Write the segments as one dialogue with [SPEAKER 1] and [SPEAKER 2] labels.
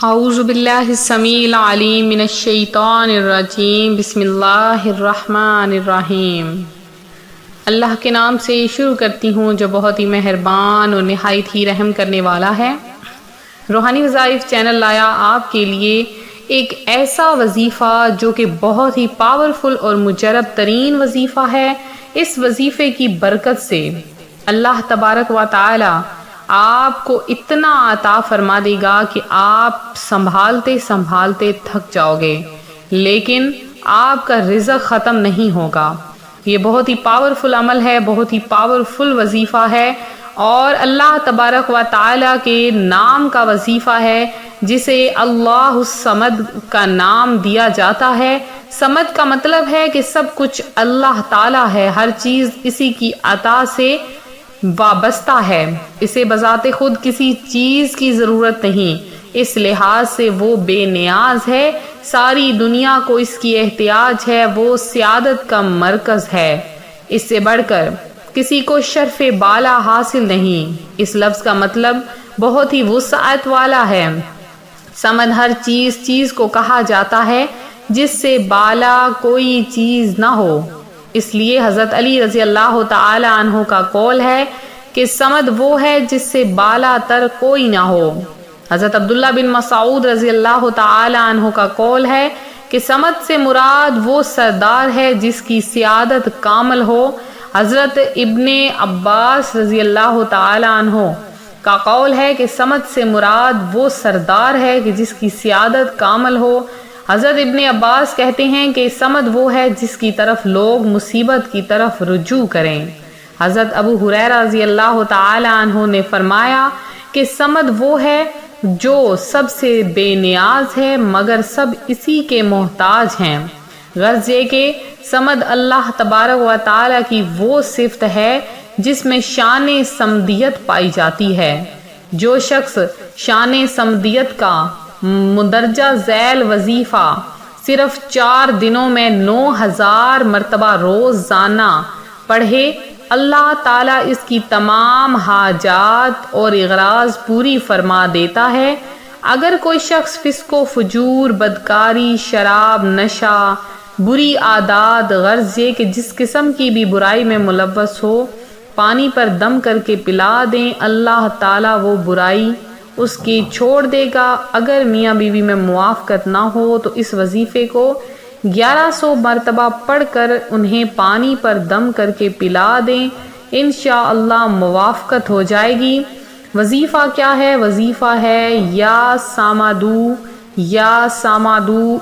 [SPEAKER 1] اعوذ باللہ السمیع العلیم من الشیطان الرجیم بسم اللہ الرحمن الرحیم۔ اللہ کے نام سے شروع کرتی ہوں جو بہت ہی مہربان اور نہایت ہی رحم کرنے والا ہے۔ روحانی وظائف چینل لایا آپ کے لیے ایک ایسا وظیفہ جو کہ بہت ہی پاورفل اور مجرب ترین وظیفہ ہے۔ اس وظیفے کی برکت سے اللہ تبارک و تعالی آپ کو اتنا عطا فرما دے گا کہ آپ سنبھالتے سنبھالتے تھک جاؤ گے، لیکن آپ کا رزق ختم نہیں ہوگا۔ یہ بہت ہی پاورفل عمل ہے، بہت ہی پاورفل وظیفہ ہے، اور اللہ تبارک و تعالی کے نام کا وظیفہ ہے جسے اللہ الصمد کا نام دیا جاتا ہے۔ صمد کا مطلب ہے کہ سب کچھ اللہ تعالی ہے، ہر چیز اسی کی عطا سے وابستہ ہے، اسے بذات خود کسی چیز کی ضرورت نہیں، اس لحاظ سے وہ بے نیاز ہے، ساری دنیا کو اس کی احتیاج ہے، وہ سعادت کا مرکز ہے، اس سے بڑھ کر کسی کو شرف بالا حاصل نہیں۔ اس لفظ کا مطلب بہت ہی وسعت والا ہے۔ صمد ہر چیز کو کہا جاتا ہے جس سے بالا کوئی چیز نہ ہو، اس لیے حضرت علی رضی اللہ تعالی عنہ کا قول ہے کہ صمد وہ ہے جس سے بالا تر کوئی نہ ہو۔ حضرت عبداللہ بن مسعود رضی اللہ تعالی عنہ کا قول ہے کہ صمد سے مراد وہ سردار ہے جس کی سعادت کامل ہو۔ حضرت ابن عباس رضی اللہ تعالی عنہ کا قول ہے کہ صمد سے مراد وہ سردار ہے کہ جس کی سعادت کامل ہو۔ حضرت ابن عباس کہتے ہیں کہ صمد وہ ہے جس کی طرف لوگ مصیبت کی طرف رجوع کریں۔ حضرت ابو ہریرہ رضی اللہ تعالی عنہ نے فرمایا کہ صمد وہ ہے جو سب سے بے نیاز ہے مگر سب اسی کے محتاج ہیں۔ غرض یہ کہ صمد اللہ تبارک و تعالی کی وہ صفت ہے جس میں شان صمدیت پائی جاتی ہے۔ جو شخص شان صمدیت کا مندرجہ ذیل وظیفہ صرف 4 دنوں میں 9000 مرتبہ روزانہ پڑھے، اللہ تعالیٰ اس کی تمام حاجات اور اغراض پوری فرما دیتا ہے۔ اگر کوئی شخص فسق و فجور، بدکاری، شراب، نشہ، بری عادات، غرض یہ کہ جس قسم کی بھی برائی میں ملوث ہو، پانی پر دم کر کے پلا دیں، اللہ تعالیٰ وہ برائی اس کی چھوڑ دے گا۔ اگر میاں بیوی میں موافقت نہ ہو تو اس وظیفے کو 1100 مرتبہ پڑھ کر انہیں پانی پر دم کر کے پلا دیں، انشاءاللہ موافقت ہو جائے گی۔ وظیفہ کیا ہے؟ وظیفہ ہے یا سامادو۔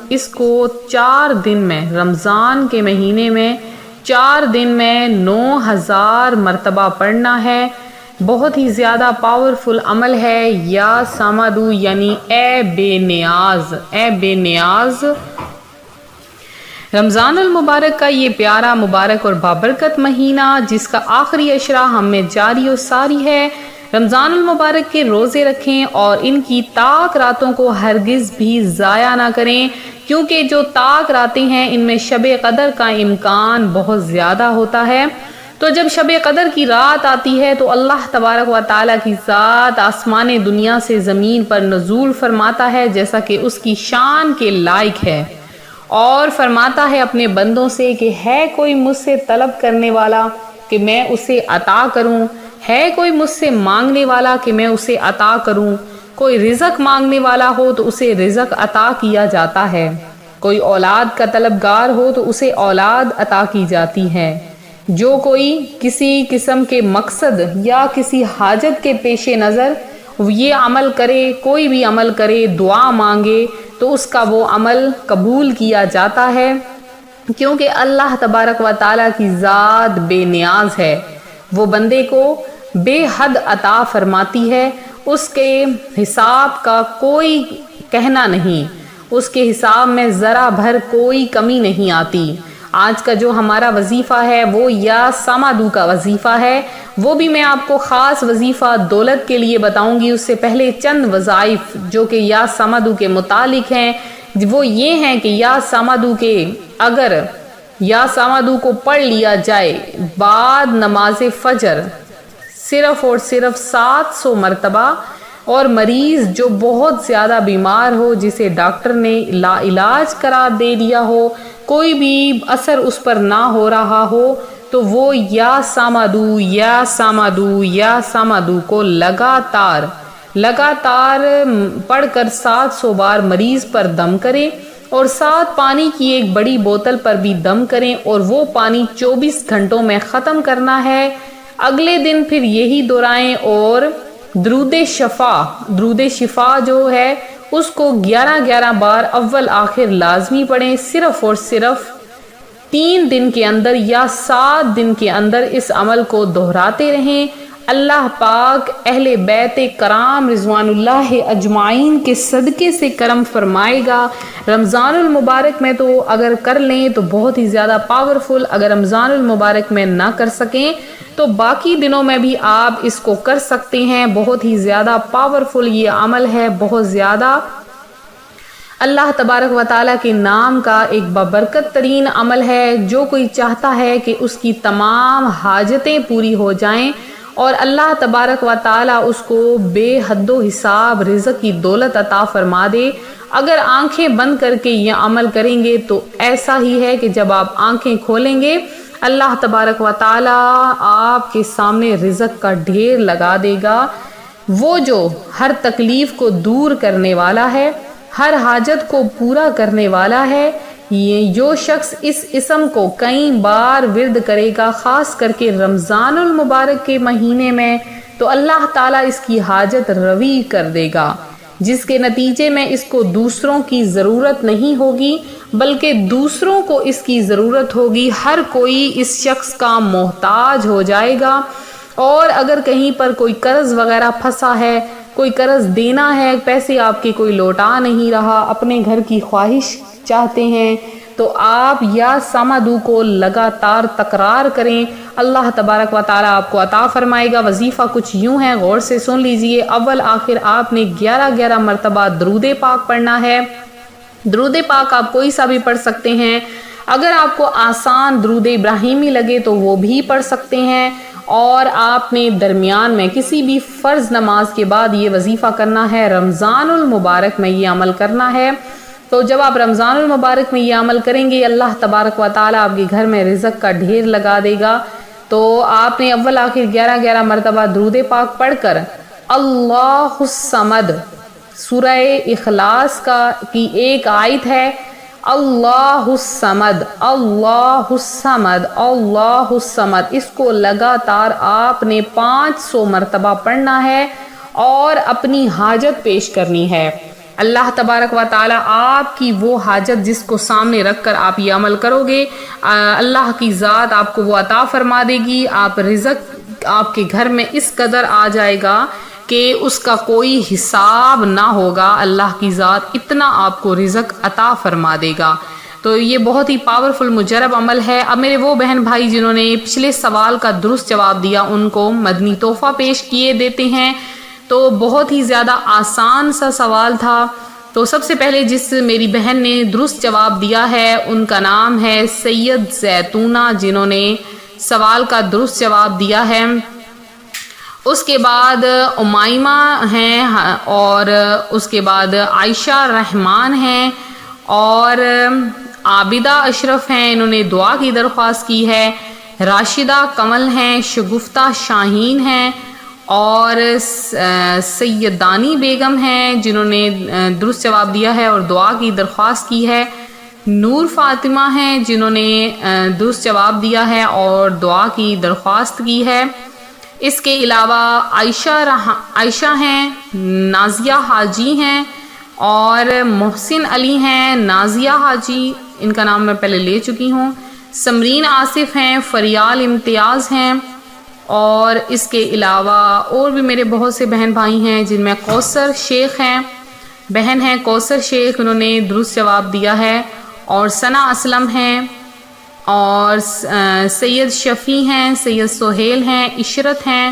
[SPEAKER 1] اس کو 4 دن میں، رمضان کے مہینے میں 4 دن میں 9000 مرتبہ پڑھنا ہے۔ بہت ہی زیادہ پاورفل عمل ہے یا سامادو، یعنی اے بے نیاز، اے بے نیاز۔ رمضان المبارک کا یہ پیارا، مبارک اور بابرکت مہینہ جس کا آخری عشرہ ہم میں جاری و ساری ہے، رمضان المبارک کے روزے رکھیں اور ان کی تاک راتوں کو ہرگز بھی ضائع نہ کریں، کیونکہ جو تاک راتیں ہیں ان میں شب قدر کا امکان بہت زیادہ ہوتا ہے۔ تو جب شب قدر کی رات آتی ہے تو اللہ تبارک و تعالیٰ کی ذات آسمان دنیا سے زمین پر نزول فرماتا ہے جیسا کہ اس کی شان کے لائق ہے، اور فرماتا ہے اپنے بندوں سے کہ ہے کوئی مجھ سے طلب کرنے والا کہ میں اسے عطا کروں، ہے کوئی مجھ سے مانگنے والا کہ میں اسے عطا کروں۔ کوئی رزق مانگنے والا ہو تو اسے رزق عطا کیا جاتا ہے، کوئی اولاد کا طلبگار ہو تو اسے اولاد عطا کی جاتی ہے۔ جو کوئی کسی قسم کے مقصد یا کسی حاجت کے پیش نظر یہ عمل کرے، کوئی بھی عمل کرے، دعا مانگے تو اس کا وہ عمل قبول کیا جاتا ہے، کیونکہ اللہ تبارک و تعالیٰ کی ذات بے نیاز ہے، وہ بندے کو بے حد عطا فرماتی ہے، اس کے حساب کا کوئی کہنا نہیں، اس کے حساب میں ذرا بھر کوئی کمی نہیں آتی۔ آج کا جو ہمارا وظیفہ ہے وہ یا سامادو کا وظیفہ ہے، وہ بھی میں آپ کو خاص وظیفہ دولت کے لیے بتاؤں گی۔ اس سے پہلے چند وظائف جو کہ یا سامادو کے متعلق ہیں وہ یہ ہیں کہ یا سامادو کے اگر یا سامادو کو پڑھ لیا جائے بعد نماز فجر صرف اور صرف 700 مرتبہ، اور مریض جو بہت زیادہ بیمار ہو، جسے ڈاکٹر نے لا علاج قرار دے دیا ہو، کوئی بھی اثر اس پر نہ ہو رہا ہو، تو وہ یا سامدو یا سامدو یا سامدو کو لگاتار پڑھ کر 700 بار مریض پر دم کریں، اور ساتھ پانی کی ایک بڑی بوتل پر بھی دم کریں، اور وہ پانی 24 گھنٹوں میں ختم کرنا ہے۔ اگلے دن پھر یہی دہرائیں، اور درود شفا جو ہے اس کو 11 بار اول آخر لازمی پڑھیں، صرف اور صرف 3 دن کے اندر یا 7 دن کے اندر اس عمل کو دہراتے رہیں۔ اللہ پاک اہل بیت کرام رضوان اللہ اجمعین کے صدقے سے کرم فرمائے گا۔ رمضان المبارک میں تو اگر کر لیں تو بہت ہی زیادہ پاورفل، اگر رمضان المبارک میں نہ کر سکیں تو باقی دنوں میں بھی آپ اس کو کر سکتے ہیں۔ بہت ہی زیادہ پاورفل یہ عمل ہے، بہت زیادہ اللہ تبارک و تعالیٰ کے نام کا ایک بابرکت ترین عمل ہے۔ جو کوئی چاہتا ہے کہ اس کی تمام حاجتیں پوری ہو جائیں اور اللہ تبارک و تعالیٰ اس کو بے حد و حساب رزق کی دولت عطا فرما دے، اگر آنکھیں بند کر کے یہ عمل کریں گے تو ایسا ہی ہے کہ جب آپ آنکھیں کھولیں گے اللہ تبارک و تعالیٰ آپ کے سامنے رزق کا ڈھیر لگا دے گا۔ وہ جو ہر تکلیف کو دور کرنے والا ہے، ہر حاجت کو پورا کرنے والا ہے، یہ جو شخص اس اسم کو کئی بار ورد کرے گا، خاص کر کے رمضان المبارک کے مہینے میں، تو اللہ تعالیٰ اس کی حاجت روی کر دے گا، جس کے نتیجے میں اس کو دوسروں کی ضرورت نہیں ہوگی بلکہ دوسروں کو اس کی ضرورت ہوگی۔ ہر کوئی اس شخص کا محتاج ہو جائے گا، اور اگر کہیں پر کوئی قرض وغیرہ پھنسا ہے، کوئی قرض دینا ہے، پیسے آپ کے کوئی لوٹا نہیں رہا، اپنے گھر کی خواہش چاہتے ہیں، تو آپ یا سامدو کو لگاتار تکرار کریں، اللہ تبارک و تعالیٰ آپ کو عطا فرمائے گا۔ وظیفہ کچھ یوں ہے، غور سے سن لیجئے۔ اول آخر آپ نے 11 مرتبہ درود پاک پڑھنا ہے۔ درود پاک آپ کوئی سا بھی پڑھ سکتے ہیں، اگر آپ کو آسان درود ابراہیمی لگے تو وہ بھی پڑھ سکتے ہیں، اور آپ نے درمیان میں کسی بھی فرض نماز کے بعد یہ وظیفہ کرنا ہے۔ رمضان المبارک میں یہ عمل کرنا ہے، تو جب آپ رمضان المبارک میں یہ عمل کریں گے اللہ تبارک و تعالیٰ آپ کے گھر میں رزق کا ڈھیر لگا دے گا۔ تو آپ نے اول آخر 11 مرتبہ درود پاک پڑھ کر اللہ الصمد، سورہ اخلاص کی ایک آیت ہے، اللہ الصمد اللہ الصمد اللہ الصمد، اس کو لگاتار آپ نے 500 مرتبہ پڑھنا ہے اور اپنی حاجت پیش کرنی ہے۔ اللہ تبارک و تعالیٰ آپ کی وہ حاجت جس کو سامنے رکھ کر آپ یہ عمل کرو گے، اللہ کی ذات آپ کو وہ عطا فرما دے گی۔ آپ رزق آپ کے گھر میں اس قدر آ جائے گا کہ اس کا کوئی حساب نہ ہوگا، اللہ کی ذات اتنا آپ کو رزق عطا فرما دے گا۔ تو یہ بہت ہی پاورفل مجرب عمل ہے۔ اب میرے وہ بہن بھائی جنہوں نے پچھلے سوال کا درست جواب دیا ان کو مدنی تحفہ پیش کیے دیتے ہیں۔ تو بہت ہی زیادہ آسان سا سوال تھا، تو سب سے پہلے جس میری بہن نے درست جواب دیا ہے ان کا نام ہے سید زیتونہ، جنہوں نے سوال کا درست جواب دیا ہے۔ اس کے بعد امائمہ ہیں، اور اس کے بعد عائشہ رحمان ہیں، اور عابدہ اشرف ہیں، انہوں نے دعا کی درخواست کی ہے۔ راشدہ کمل ہیں، شگفتہ شاہین ہیں، اور سیدانی بیگم ہیں جنہوں نے درست جواب دیا ہے اور دعا کی درخواست کی ہے۔ نور فاطمہ ہیں جنہوں نے درست جواب دیا ہے اور دعا کی درخواست کی ہے۔ اس کے علاوہ عائشہ ہیں، نازیہ حاجی ہیں، اور محسن علی ہیں، نازیہ حاجی ان کا نام میں پہلے لے چکی ہوں، سمرین آصف ہیں، فریال امتیاز ہیں، اور اس کے علاوہ اور بھی میرے بہت سے بہن بھائی ہیں جن میں کوثر شیخ ہیں، بہن ہیں کوثر شیخ، انہوں نے درست جواب دیا ہے، اور ثنا اسلم ہیں، اور سید شفیع ہیں، سید سہیل ہیں، عشرت ہیں،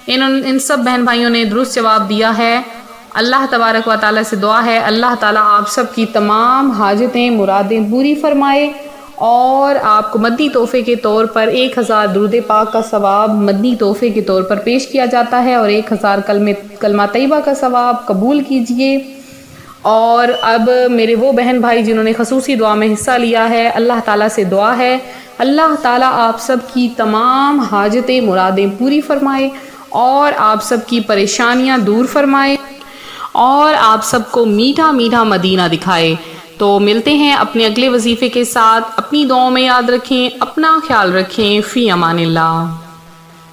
[SPEAKER 1] ان سب بہن بھائیوں نے درست جواب دیا ہے۔ اللہ تبارک و تعالیٰ سے دعا ہے اللہ تعالیٰ آپ سب کی تمام حاجتیں مرادیں پوری فرمائے، اور آپ کو مدنی تحفے کے طور پر 1000 درود پاک کا ثواب مدنی تحفے کے طور پر پیش کیا جاتا ہے، اور 1000 کلمہ طیبہ کا ثواب قبول کیجئے۔ اور اب میرے وہ بہن بھائی جنہوں نے خصوصی دعا میں حصہ لیا ہے، اللہ تعالیٰ سے دعا ہے اللہ تعالیٰ آپ سب کی تمام حاجتیں مرادیں پوری فرمائے، اور آپ سب کی پریشانیاں دور فرمائے، اور آپ سب کو میٹھا میٹھا مدینہ دکھائے۔ تو ملتے ہیں اپنے اگلے وظیفے کے ساتھ۔ اپنی دعاؤں میں یاد رکھیں، اپنا خیال رکھیں، فی امان اللہ۔